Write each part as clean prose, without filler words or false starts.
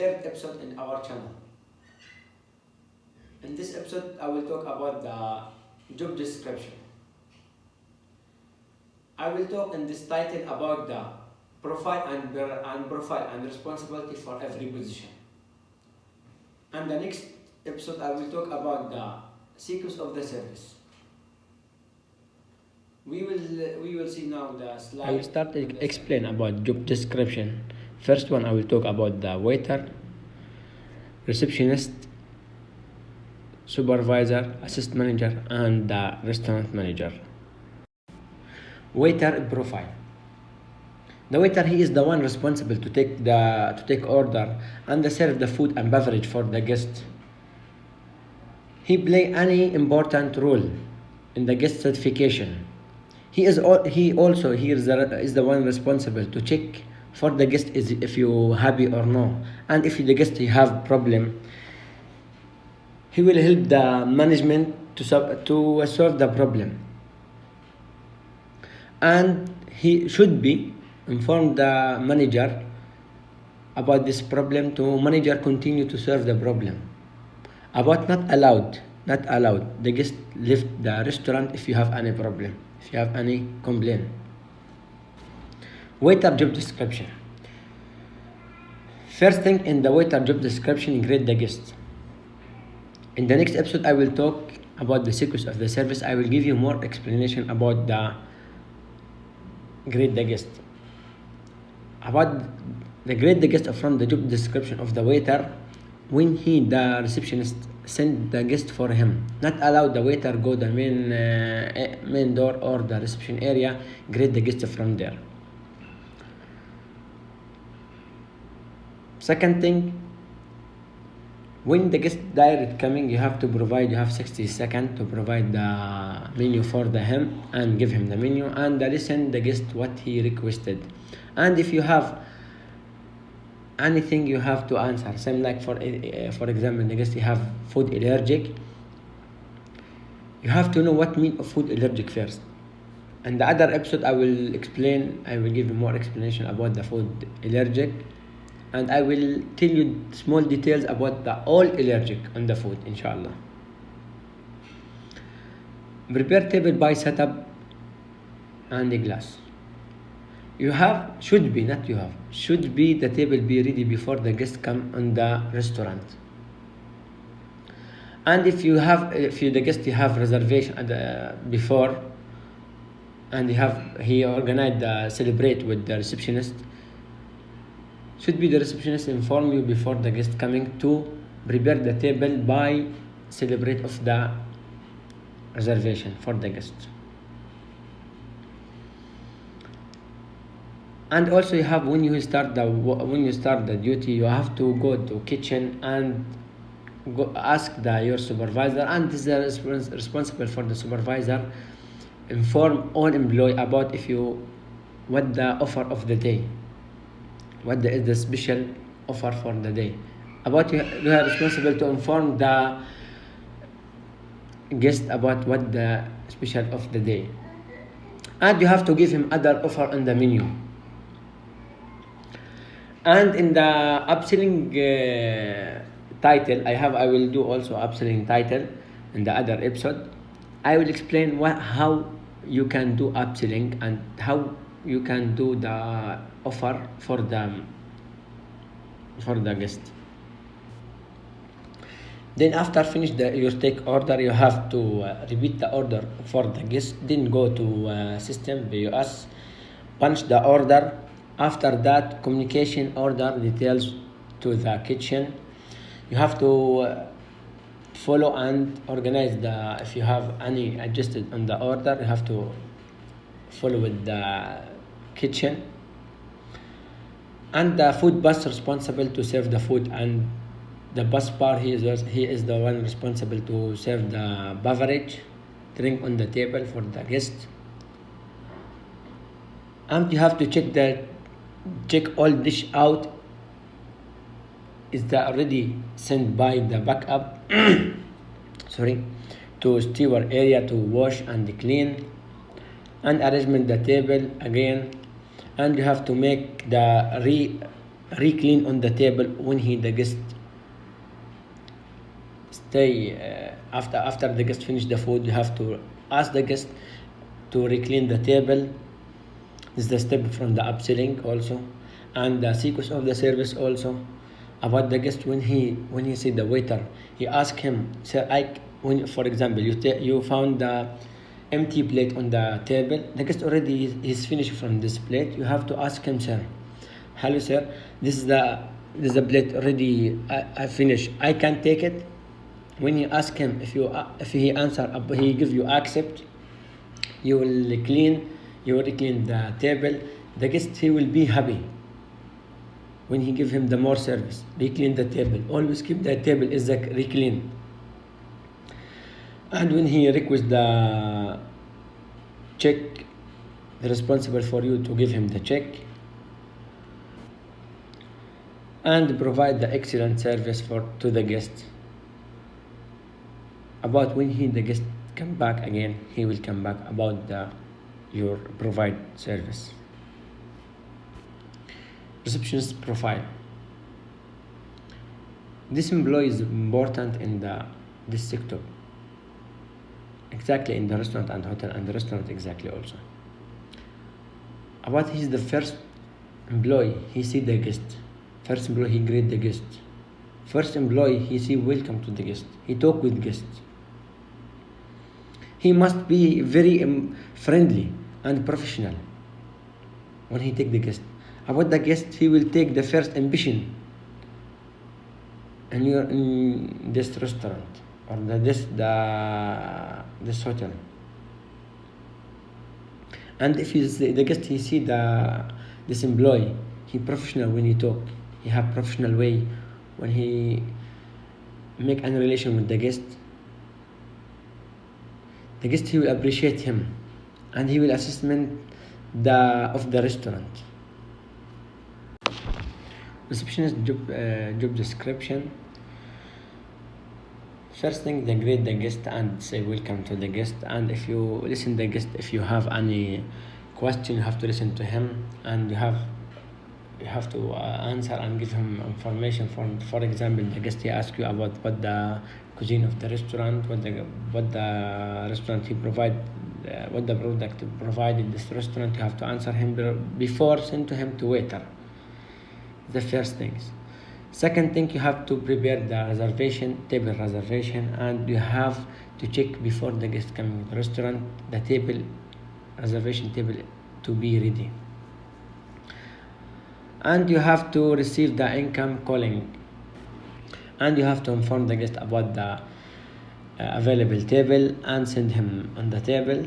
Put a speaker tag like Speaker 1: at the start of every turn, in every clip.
Speaker 1: third episode in our channel. In this episode, I will talk about the job description. I will talk in this title about the profile and responsibility for every position. And the next episode, I will talk about the sequence of the service. We will see now the slide. I will start to explain about job description. First one, I will talk about the waiter, receptionist, supervisor, assistant manager, and the restaurant manager. Waiter profile. The waiter, he is the one responsible to take order and serve the food and beverage for the guest. He play any important role in the guest satisfaction. He is the one responsible to check for the guest is if you happy or no, and if the guest have problem, he will help the management to solve the problem. And he should be inform the manager about this problem to manager continue to solve the problem. About not allowed the guest leave the restaurant if you have any problem, if you have any complaint. Waiter job description. First thing in the waiter job description, grade the guest. In the next episode, I will talk about the sequence of the service. I will give you more explanation about the grade the guest. About the grade the guest from the job description of the waiter, when the receptionist send the guest for him, not allow the waiter go the main door or the reception area, grade the guest from there. Second thing, when the guest direct coming, you have 60 seconds to provide the menu for him and give him the menu and listen the guest what he requested. And if you have anything, you have to answer. Same like for example, the guest you have food allergic. You have to know what mean of food allergic first. And the other episode, I will give you more explanation about the food allergic. And I will tell you small details about the all allergic on the food, inshallah. Prepare table by setup and the glass. Should be the table be ready before the guest come on the restaurant. And if the guest have reservation before, and he organized the celebrate with the receptionist, should be the receptionist inform you before the guest coming to prepare the table by celebrate of the reservation for the guest. And also when you start the duty, you have to go to kitchen and go ask your supervisor, and this is responsible for the supervisor inform all employee about what the offer of the day. What is the special offer for the day? About you are responsible to inform the guest about what the special of the day, and you have to give him other offer on the menu. And in the upselling title, I will do also upselling title in the other episode. I will explain how you can do upselling and how you can do the offer for the guest. Then after finish your take order, you have to repeat the order for the guest. Then go to system POS, punch the order. After that, communication order details to the kitchen. You have to follow and organize if you have any adjusted on the order, you have to follow with the kitchen. And the food bus responsible to serve the food, and the bus bar, he is the one responsible to serve the beverage, drink on the table for the guest. And you have to check all dish out is already sent by the backup to steward area to wash and clean, and arrangement the table again. And you have to make the re-clean on the table when the guest stay. After the guest finish the food, you have to ask the guest to re-clean the table. This is the step from the upselling also, and the sequence of the service also. About the guest, when he see the waiter, he ask him, sir, when for example you found the empty plate on the table, the guest already is finished from this plate. You have to ask him, sir, hello sir, this is the plate already, I finished, I can take it. When you ask him, if he answer, he give you accept, you will clean the table. The guest, he will be happy when he give him the more service. Reclean the table, always keep the table is like reclean. And when he request the check, the responsible for you to give him the check and provide the excellent service to the guest. About when the guest come back again, he will come back about your provide service. Receptionist profile. This employee is important in this sector, exactly in the restaurant and hotel and the restaurant exactly also. About he's the first employee, he see the guest. First employee, he greet the guest. First employee, he say welcome to the guest. He talk with guests. He must be very friendly and professional when he take the guest. About the guest, he will take the first ambition in this restaurant or this hotel. And if the guest, he see this employee, he professional when he talk, he have professional way when he make any relation with the guest, he will appreciate him and he will assessment of the restaurant. Receptionist job description. First thing, they greet the guest and say welcome to the guest, and if you listen the guest, if you have any question, you have to listen to him and you have to answer and give him information. For example, the guest, he ask you about what the cuisine of the restaurant, what the restaurant he provide, what the product provided this restaurant. You have to answer him before send to him to waiter. The first things. Second thing, you have to prepare the table reservation, and you have to check before the guest coming to the restaurant, the reservation table to be ready. And you have to receive the income calling, and you have to inform the guest about the available table and send him on the table.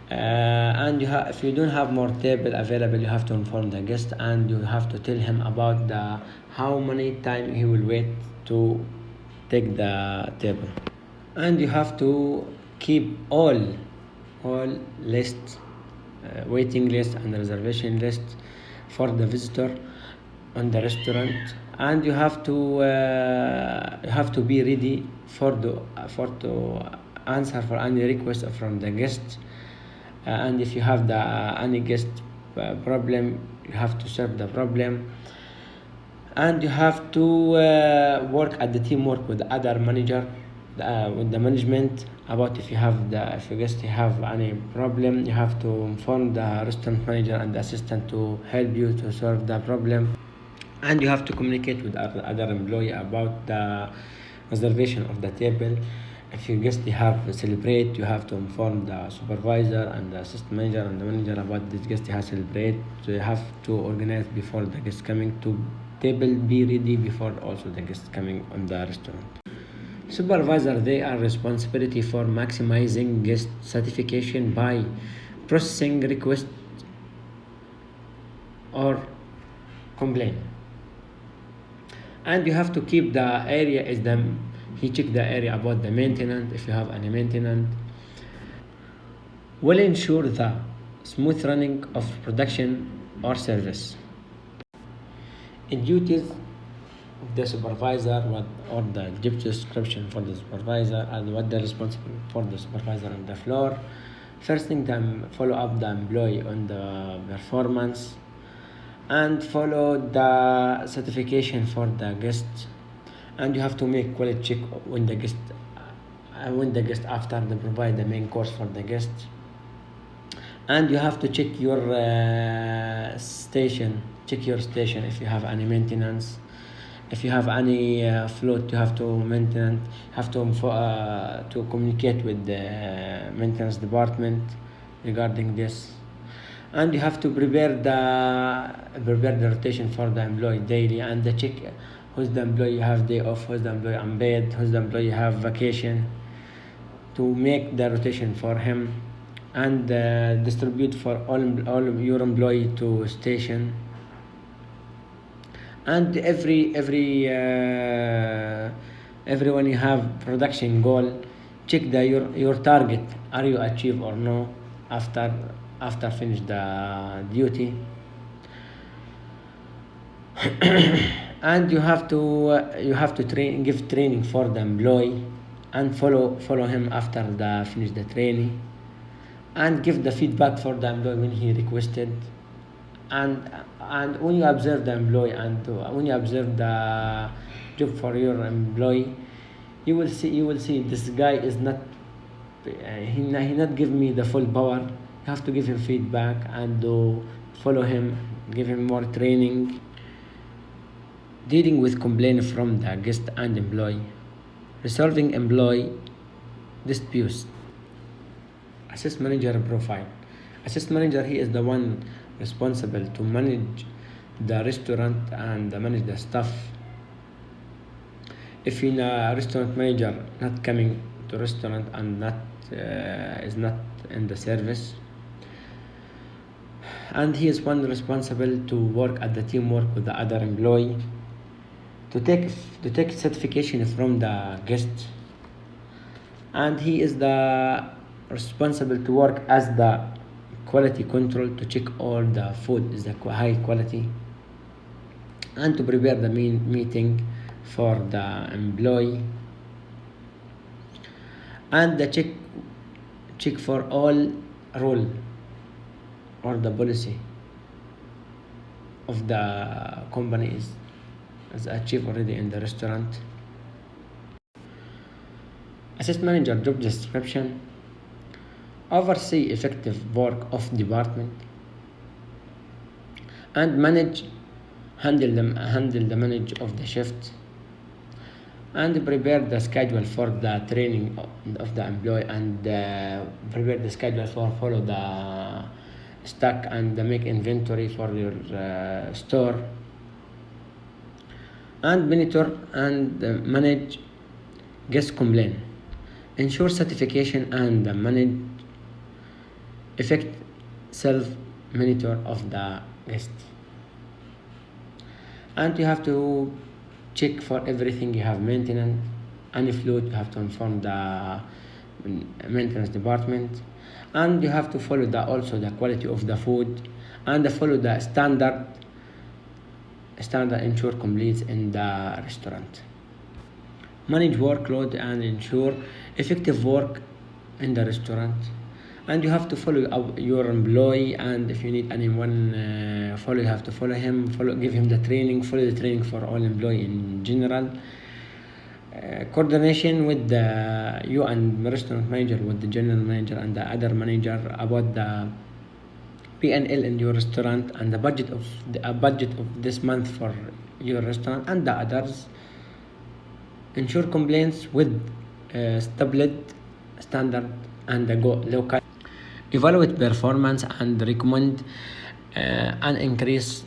Speaker 1: And if you don't have more table available, you have to inform the guest and you have to tell him about how many time he will wait to take the table. And you have to keep all lists, waiting list and reservation list for the visitor on the restaurant. And you have to be ready to answer for any request from the guest. And if you have any guest problem, you have to solve the problem. And you have to work at the teamwork with the other manager, with the management. About if your guest have any problem, you have to inform the restaurant manager and the assistant to help you to solve the problem. And you have to communicate with other employee about the reservation of the table. If your guest have celebrate, you have to inform the supervisor and the assistant manager and the manager about this guest has celebrate. So you have to organize before the guest coming to table be ready before also the guest coming on the restaurant. Supervisor, they are responsibility for maximizing guest satisfaction by processing request or complaint. And you have to keep the area he check the area about the maintenance, if you have any maintenance. Will ensure the smooth running of production or service. In duties of the supervisor, or the job description for the supervisor, and what they're responsible for the supervisor on the floor. First thing, follow up the employee on the performance, and follow the certification for the guests. And you have to make quality check when the guest after they provide the main course for the guests. And you have to check your station, check your station if you have any maintenance. If you have any float, you have to maintenance, have to communicate with the maintenance department regarding this. And you have to prepare the rotation for the employee daily, and the check who's the employee have day off, who's the employee unpaid, who's the employee have vacation, to make the rotation for him. And distribute for all your employee to station. And everyone you have production goal, check your target, are you achieve or no after finish the duty. And you have to give training for the employee, and follow him after the finish the training, and give the feedback for the employee when he requested. And when you observe the employee, and when you observe the job for your employee, you will see this guy is not he not give me the full power. You have to give him feedback, and follow him, give him more training. Dealing with complaints from the guest and employee, resolving employee disputes. Assist manager profile. Assist manager, he is the one responsible to manage the restaurant and manage the staff. If in a restaurant manager not coming to restaurant and is not in the service, and he is one responsible to work at the teamwork with the other employee, to take certification from the guest. And he is the responsible to work as the quality control, to check all the food is the high quality, and to prepare the main meeting for the employee. And the check for all rule or the policy of the company is achieved already in the restaurant. Assist manager job description. Oversee effective work of department, and handle the manage of the shift, and prepare the schedule for the training of the employee, and prepare the schedule for follow the stock, and make inventory for your store, and monitor and manage guest complaint, ensure certification, and manage effect self monitor of the guest. And you have to check for everything. You have maintenance, any float, you have to inform the maintenance department. And you have to follow also the quality of the food, and follow the standard ensure complete in the restaurant. Manage workload and ensure effective work in the restaurant. And you have to follow your employee, and if you need anyone you have to follow him, give him the training, follow the training for all employee in general. Coordination with you and restaurant manager, with the general manager and the other manager, about the P&L in your restaurant, and the budget of this month for your restaurant and the others. Ensure complaints with established standard and the local. Evaluate performance and recommend an increase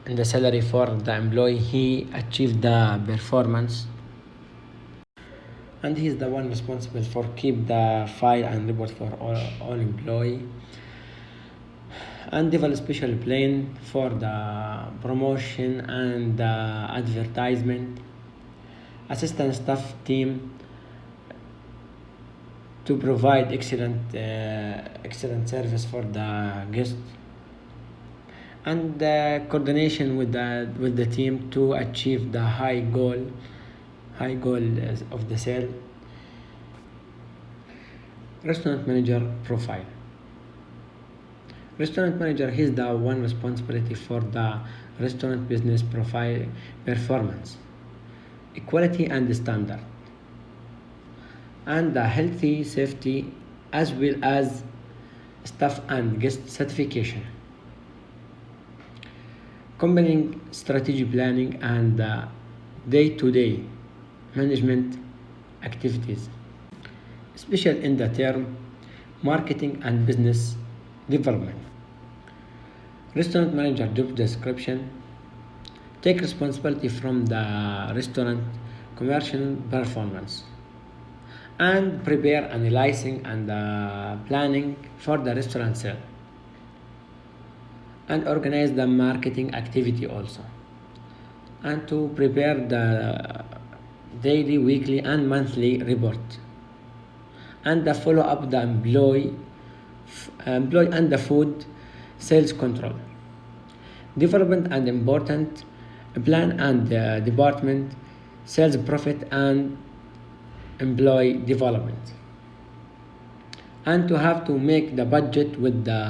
Speaker 1: in the salary for the employee he achieved the performance. And he is the one responsible for keep the file and report for all employee. And develop special plan for the promotion and the advertisement. Assistant staff team to provide excellent service for the guest, and coordination with the team to achieve the high goal of the sale. Restaurant manager profile. Restaurant manager, he is the one responsibility for the restaurant business profile, performance, equality and standard, and the healthy safety, as well as staff and guest certification, combining strategy planning and day-to-day management activities, especially in the term marketing and business development. Restaurant manager job description: take responsibility from the restaurant commercial performance and prepare analyzing and planning for the restaurant sale, and organize the marketing activity also, and to prepare the daily, weekly and monthly report, and the follow up the employee and the food sales control development and important plan and department sales profit and employee development, and to have to make the budget with the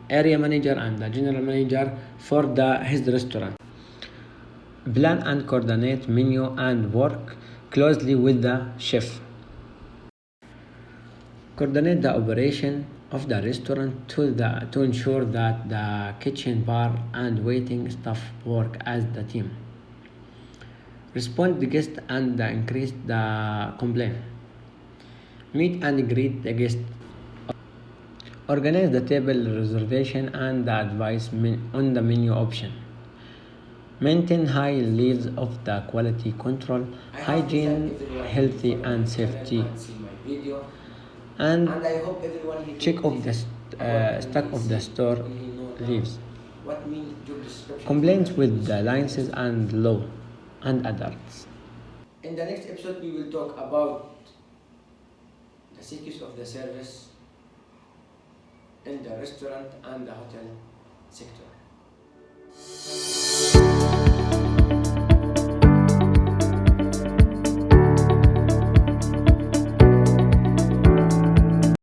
Speaker 1: area manager and the general manager for his restaurant, plan and coordinate menu and work closely with the chef, coordinate the operation of the restaurant to ensure that the kitchen, bar and waiting staff work as the team, respond the guest and increase the complaint, meet and greet the guest, organize the table reservation and the advice on the menu option, maintain high levels of the quality control, hygiene, healthy and safety, and check of the stock of the store leaves, complaints with the licenses and law and adults. In the next episode, we will talk about the secrets of the service in the restaurant and the hotel sector.